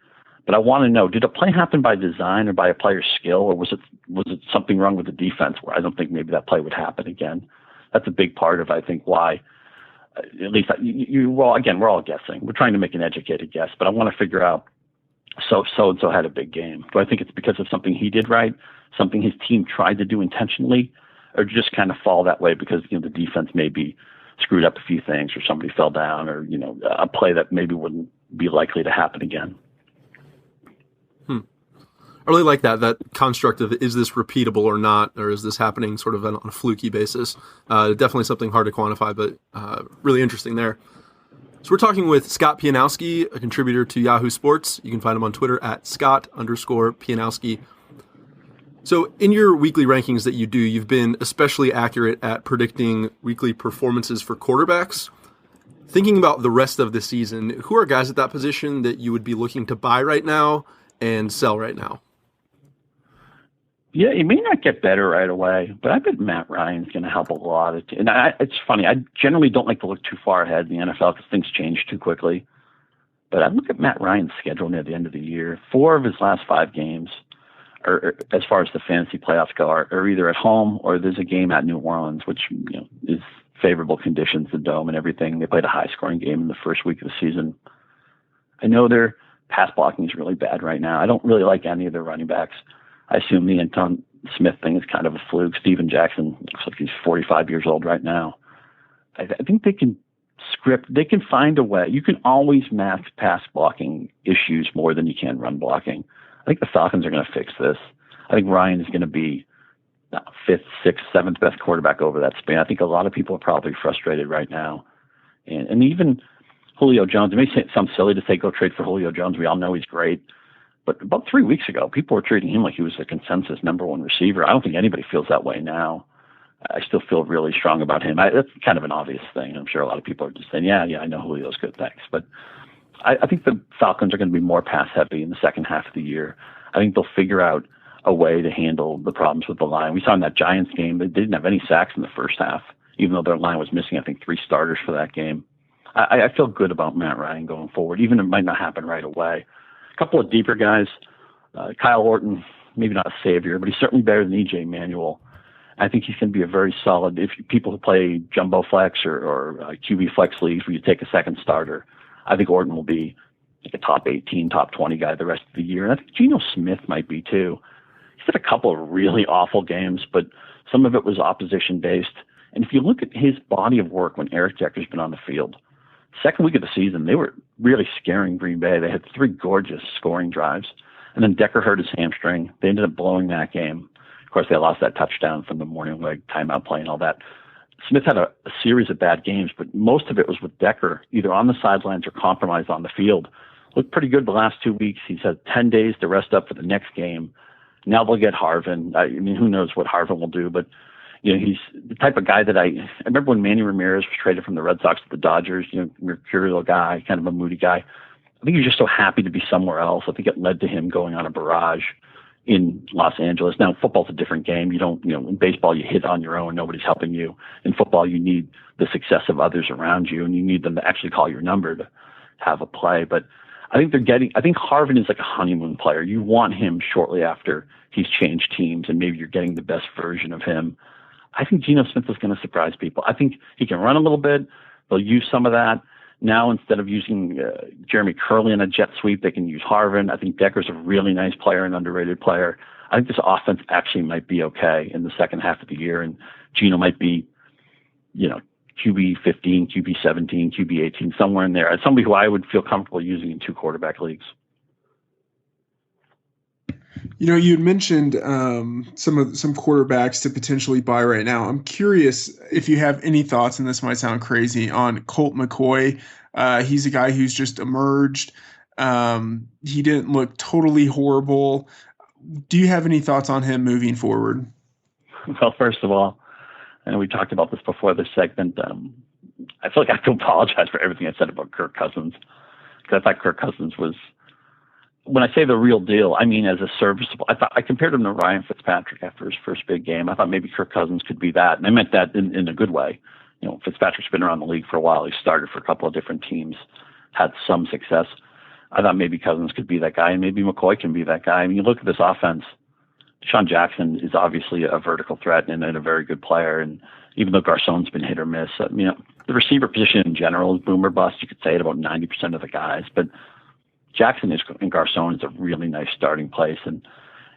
But I want to know, did a play happen by design or by a player's skill, or was it something wrong with the defense where I don't think maybe that play would happen again? That's a big part of, I think, why. At least we're all guessing. We're trying to make an educated guess, but I want to figure out. So and so had a big game. Do I think it's because of something he did right, something his team tried to do intentionally, or just kind of fall that way because the defense maybe screwed up a few things, or somebody fell down, or a play that maybe wouldn't be likely to happen again. I really like that construct of, is this repeatable or not, or is this happening sort of on a fluky basis? Definitely something hard to quantify, but really interesting there. So we're talking with Scott Pianowski, a contributor to Yahoo Sports. You can find him on Twitter at Scott_Pianowski. So in your weekly rankings that you do, you've been especially accurate at predicting weekly performances for quarterbacks. Thinking about the rest of the season, who are guys at that position that you would be looking to buy right now and sell right now? Yeah, he may not get better right away, but I bet Matt Ryan's going to help a lot. And it's funny, I generally don't like to look too far ahead in the NFL because things change too quickly. But I look at Matt Ryan's schedule near the end of the year. 4 of his last 5 games, or as far as the fantasy playoffs go, are either at home or there's a game at New Orleans, which is favorable conditions, the dome and everything. They played a high-scoring game in the first week of the season. I know their pass blocking is really bad right now. I don't really like any of their running backs. I assume the Anton Smith thing is kind of a fluke. Steven Jackson looks like he's 45 years old right now. I think they can find a way. You can always mask pass blocking issues more than you can run blocking. I think the Falcons are going to fix this. I think Ryan is going to be 5th, 6th, 7th best quarterback over that span. I think a lot of people are probably frustrated right now. And even Julio Jones, it may sound silly to say go trade for Julio Jones. We all know he's great. But about 3 weeks ago, people were treating him like he was the consensus number 1 receiver. I don't think anybody feels that way now. I still feel really strong about him. That's kind of an obvious thing. I'm sure a lot of people are just saying, yeah, I know Julio's good, thanks. But I think the Falcons are going to be more pass-heavy in the second half of the year. I think they'll figure out a way to handle the problems with the line. We saw in that Giants game, they didn't have any sacks in the first half, even though their line was missing, I think, 3 starters for that game. I feel good about Matt Ryan going forward, even if it might not happen right away. A couple of deeper guys, Kyle Orton, maybe not a savior, but he's certainly better than E.J. Manuel. I think he's going to be a very solid, if people who play jumbo flex or QB flex leagues where you take a second starter, I think Orton will be like a top 18, top 20 guy the rest of the year. And I think Geno Smith might be too. He's had a couple of really awful games, but some of it was opposition based. And if you look at his body of work when Eric Decker's been on the field, second week of the season, they were really scaring Green Bay. They had 3 gorgeous scoring drives. And then Decker hurt his hamstring. They ended up blowing that game. Of course, they lost that touchdown from the morning leg timeout play and all that. Smith had a series of bad games, but most of it was with Decker, either on the sidelines or compromised on the field. Looked pretty good the last 2 weeks. He's had 10 days to rest up for the next game. Now they'll get Harvin. I mean, who knows what Harvin will do, but he's the type of guy that I remember when Manny Ramirez was traded from the Red Sox to the Dodgers, mercurial guy, kind of a moody guy. I think he was just so happy to be somewhere else. I think it led to him going on a barrage in Los Angeles. Now, football's a different game. You don't, in baseball, you hit on your own. Nobody's helping you. In football, you need the success of others around you, and you need them to actually call your number to have a play. But I think Harvin is like a honeymoon player. You want him shortly after he's changed teams, and maybe you're getting the best version of him. I think Geno Smith is going to surprise people. I think he can run a little bit. They'll use some of that. Now, instead of using Jeremy Curley in a jet sweep, they can use Harvin. I think Decker's a really nice player, an underrated player. I think this offense actually might be okay in the second half of the year, and Geno might be, QB 15, QB 17, QB 18, somewhere in there. As somebody who I would feel comfortable using in 2 quarterback leagues. You know, you had mentioned some quarterbacks to potentially buy right now. I'm curious if you have any thoughts, and this might sound crazy, on Colt McCoy. He's a guy who's just emerged. He didn't look totally horrible. Do you have any thoughts on him moving forward? Well, first of all, and we talked about this before this segment, I feel like I have to apologize for everything I said about Kirk Cousins, because I thought Kirk Cousins was, when I say the real deal, I mean as a serviceable. I compared him to Ryan Fitzpatrick after his first big game. I thought maybe Kirk Cousins could be that, and I meant that in a good way. You know, Fitzpatrick's been around the league for a while. He started for a couple of different teams, had some success. I thought maybe Cousins could be that guy, and maybe McCoy can be that guy. I mean, you look at this offense. Deshaun Jackson is obviously a vertical threat and a very good player. And even though Garcon's been hit or miss, the receiver position in general is boom or bust. You could say it about 90% of the guys. But Jackson and Garcon is a really nice starting place. And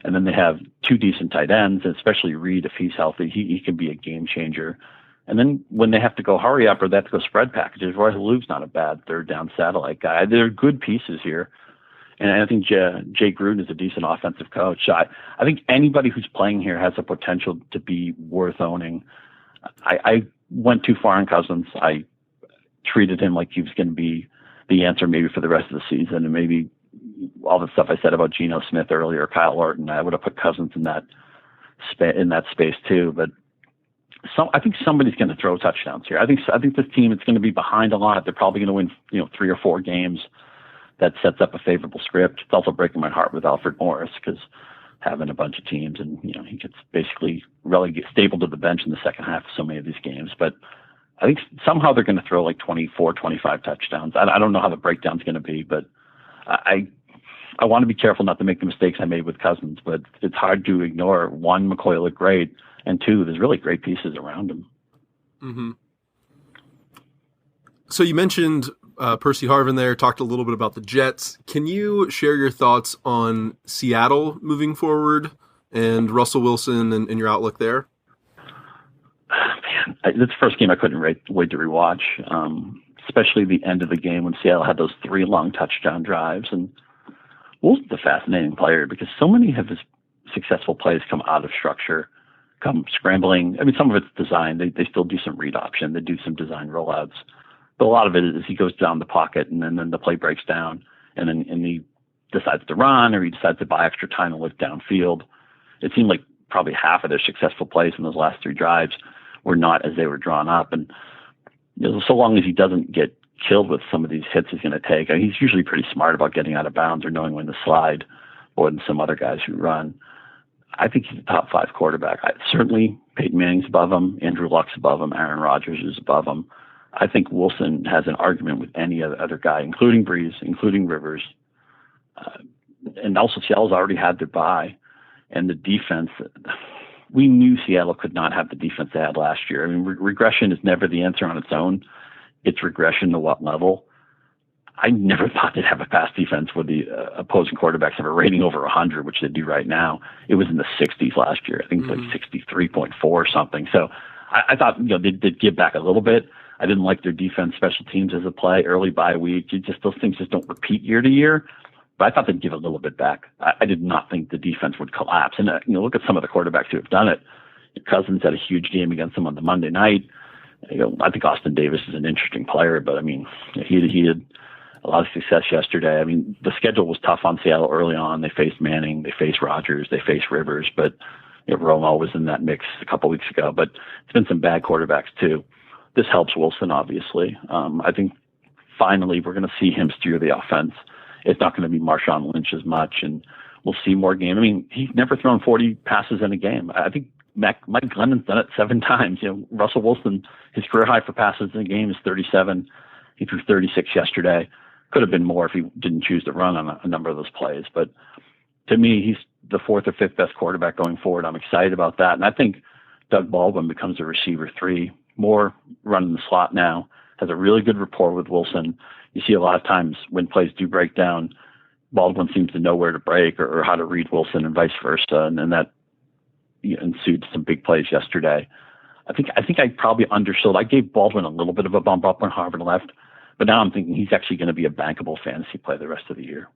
then they have 2 decent tight ends, and especially Reed, if he's healthy, he can be a game changer. And then when they have to go hurry up or they have to go spread packages, Roy Halloub's not a bad third down satellite guy. There are good pieces here. And I think Jay Gruden is a decent offensive coach. I think anybody who's playing here has the potential to be worth owning. I went too far on Cousins. I treated him like he was going to be the answer maybe for the rest of the season. And maybe all the stuff I said about Geno Smith earlier, Kyle Orton, I would have put Cousins in that space too. But I think somebody's going to throw touchdowns here. I think this team is going to be behind a lot. They're probably going to win 3 or 4 games. That sets up a favorable script. It's also breaking my heart with Alfred Morris, because having a bunch of teams and, he gets basically stapled to the bench in the second half of so many of these games. But I think somehow they're going to throw like 24, 25 touchdowns. I don't know how the breakdown's going to be, but I want to be careful not to make the mistakes I made with Cousins, but it's hard to ignore. 1, McCoy looked great, and 2, there's really great pieces around him. Mm-hmm. So you mentioned Percy Harvin there, talked a little bit about the Jets. Can you share your thoughts on Seattle moving forward and Russell Wilson and your outlook there? Man, this first game I couldn't wait to rewatch, especially the end of the game when Seattle had those 3 long touchdown drives. And Wilson's a fascinating player because so many of his successful plays come out of structure, come scrambling. I mean, some of it's design. They still do some read option. They do some design rollouts. But a lot of it is he goes down the pocket and then the play breaks down and he decides to run, or he decides to buy extra time and look downfield. It seemed like probably half of their successful plays in those last 3 drives were not as they were drawn up. And so long as he doesn't get killed with some of these hits he's going to take, he's usually pretty smart about getting out of bounds or knowing when to slide more than some other guys who run. I think he's a top 5 quarterback. Certainly Peyton Manning's above him, Andrew Luck's above him, Aaron Rodgers is above him. I think Wilson has an argument with any other guy, including Breeze, including Rivers. And also Seattle's already had their bye. And the defense, we knew Seattle could not have the defense they had last year. I mean, regression is never the answer on its own. It's regression to what level? I never thought they'd have a pass defense where the opposing quarterbacks have a rating over 100, which they do right now. It was in the 60s last year. I think it's like 63.4 or something. So I thought they'd give back a little bit. I didn't like their defense, special teams as a play, early bye week. Those things just don't repeat year to year. But I thought they'd give a little bit back. I did not think the defense would collapse. And look at some of the quarterbacks who have done it. Cousins had a huge game against them on the Monday night. I think Austin Davis is an interesting player, but I mean, he had a lot of success yesterday. I mean, the schedule was tough on Seattle early on. They faced Manning, they faced Rodgers, they faced Rivers, but Romo was in that mix a couple weeks ago. But it's been some bad quarterbacks too. This helps Wilson, obviously. I think finally we're going to see him steer the offense. It's not going to be Marshawn Lynch as much, and we'll see more game. I mean, he's never thrown 40 passes in a game. I think Mike Glennon's done it 7 times. Russell Wilson, his career high for passes in a game is 37. He threw 36 yesterday. Could have been more if he didn't choose to run on a number of those plays. But to me, he's the 4th or 5th best quarterback going forward. I'm excited about that. And I think Doug Baldwin becomes a receiver 3, more running the slot now, has a really good rapport with Wilson. You see a lot of times when plays do break down, Baldwin seems to know where to break or how to read Wilson and vice versa. And that ensued some big plays yesterday. I think I probably undersold. I gave Baldwin a little bit of a bump up when Harvard left, but now I'm thinking he's actually going to be a bankable fantasy play the rest of the year.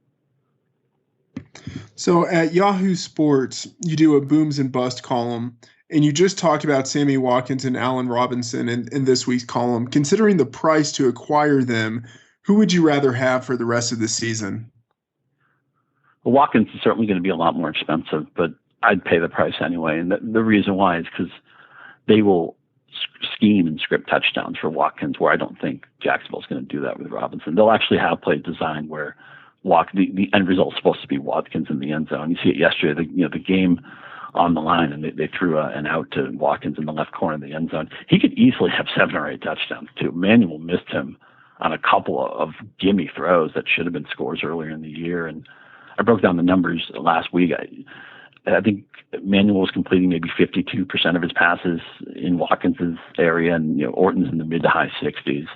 So at Yahoo Sports, you do a booms and bust column, and you just talked about Sammy Watkins and Allen Robinson in this week's column. Considering the price to acquire them, who would you rather have for the rest of the season? Well, Watkins is certainly going to be a lot more expensive, but I'd pay the price anyway. And the reason why is because they will scheme and script touchdowns for Watkins, where I don't think Jacksonville's going to do that with Robinson. They'll actually have plays designed where the end result is supposed to be Watkins in the end zone. You see it yesterday, the game on the line, and they threw an out to Watkins in the left corner of the end zone. He could easily have 7 or 8 touchdowns too. Manuel missed him on a couple of gimme throws that should have been scores earlier in the year. And I broke down the numbers last week. I think Manuel was completing maybe 52% of his passes in Watkins' area, and Orton's in the mid to high 60s.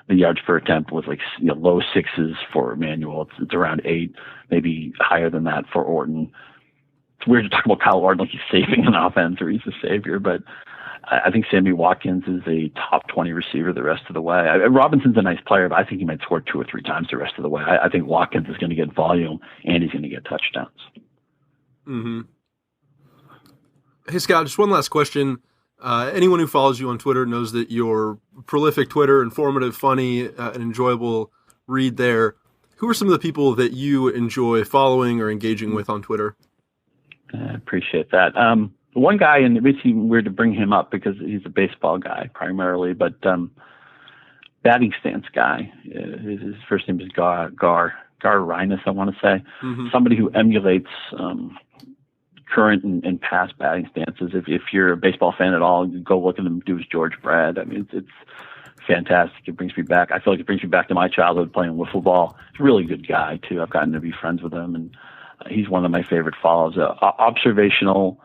The yards per attempt was like low 6s for Manuel. It's around 8, maybe higher than that for Orton. It's weird to talk about Kyle Orton like he's saving an offense or he's the savior, but I think Sammy Watkins is a top 20 receiver the rest of the way. Robinson's a nice player, but I think he might score 2 or 3 times the rest of the way. I think Watkins is going to get volume and he's going to get touchdowns. Mm-hmm. Hey, Scott, just one last question. Anyone who follows you on Twitter knows that you're prolific Twitter, informative, funny, an enjoyable read there. Who are some of the people that you enjoy following or engaging with on Twitter? I appreciate that. One guy, and it makes it weird to bring him up because he's a baseball guy primarily, but batting stance guy. His first name is Gar Rhinus, I want to say. Mm-hmm. Somebody who emulates current and past batting stances. If you're a baseball fan at all, go look at him do his George Brad. I mean, it's fantastic. It brings me back. I feel like it brings me back to my childhood playing wiffle ball. He's a really good guy too. I've gotten to be friends with him, and he's one of my favorite follows. Observational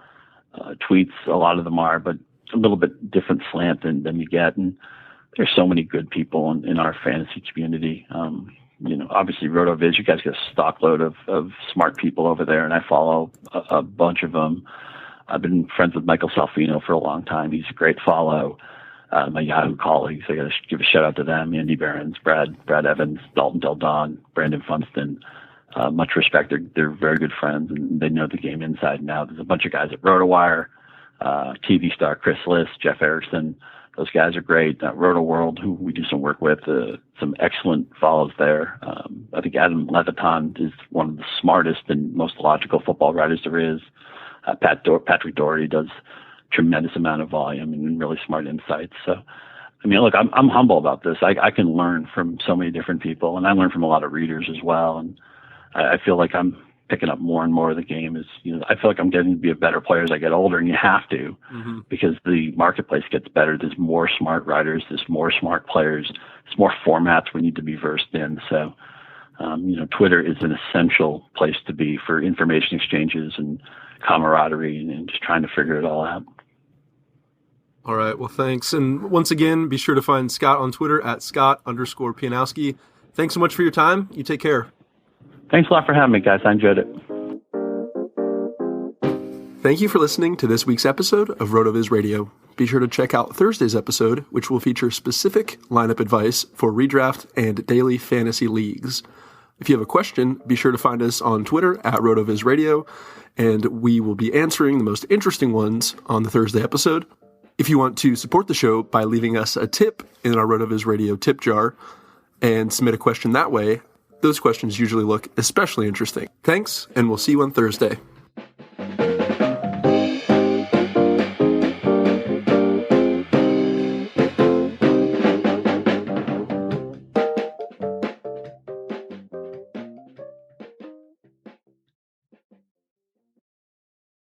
tweets, a lot of them are, but a little bit different slant than you get. And there's so many good people in our fantasy community. Obviously Rotoviz, you guys get a stockload of smart people over there, and I follow a bunch of them. I've been friends with Michael Salfino for a long time. He's a great follow. My Yahoo colleagues, I got to give a shout out to them. Andy Behrens, Brad Evans, Dalton Del Don, Brandon Funston. Much respect. They're very good friends, and they know the game inside and out. There's a bunch of guys at RotoWire, TV star Chris List, Jeff Erickson. Those guys are great. Roto World, who we do some work with, some excellent follows there. I think Adam Leviton is one of the smartest and most logical football writers there is. Patrick Doherty does tremendous amount of volume and really smart insights. So, I mean, look, I'm humble about this. I can learn from so many different people, and I learn from a lot of readers as well. And I feel like I'm picking up more and more of the game. I feel like I'm getting to be a better player as I get older, and you have to, mm-hmm. because the marketplace gets better. There's more smart writers, there's more smart players, there's more formats we need to be versed in. So, Twitter is an essential place to be for information exchanges and camaraderie and just trying to figure it all out. All right. Well, thanks. And once again, be sure to find Scott on Twitter at Scott_Pianowski. Thanks so much for your time. You take care. Thanks a lot for having me, guys. I enjoyed it. Thank you for listening to this week's episode of Rotoviz Radio. Be sure to check out Thursday's episode, which will feature specific lineup advice for redraft and daily fantasy leagues. If you have a question, be sure to find us on Twitter at Rotoviz Radio, and we will be answering the most interesting ones on the Thursday episode. If you want to support the show by leaving us a tip in our Rotoviz Radio tip jar and submit a question that way, those questions usually look especially interesting. Thanks, and we'll see you on Thursday.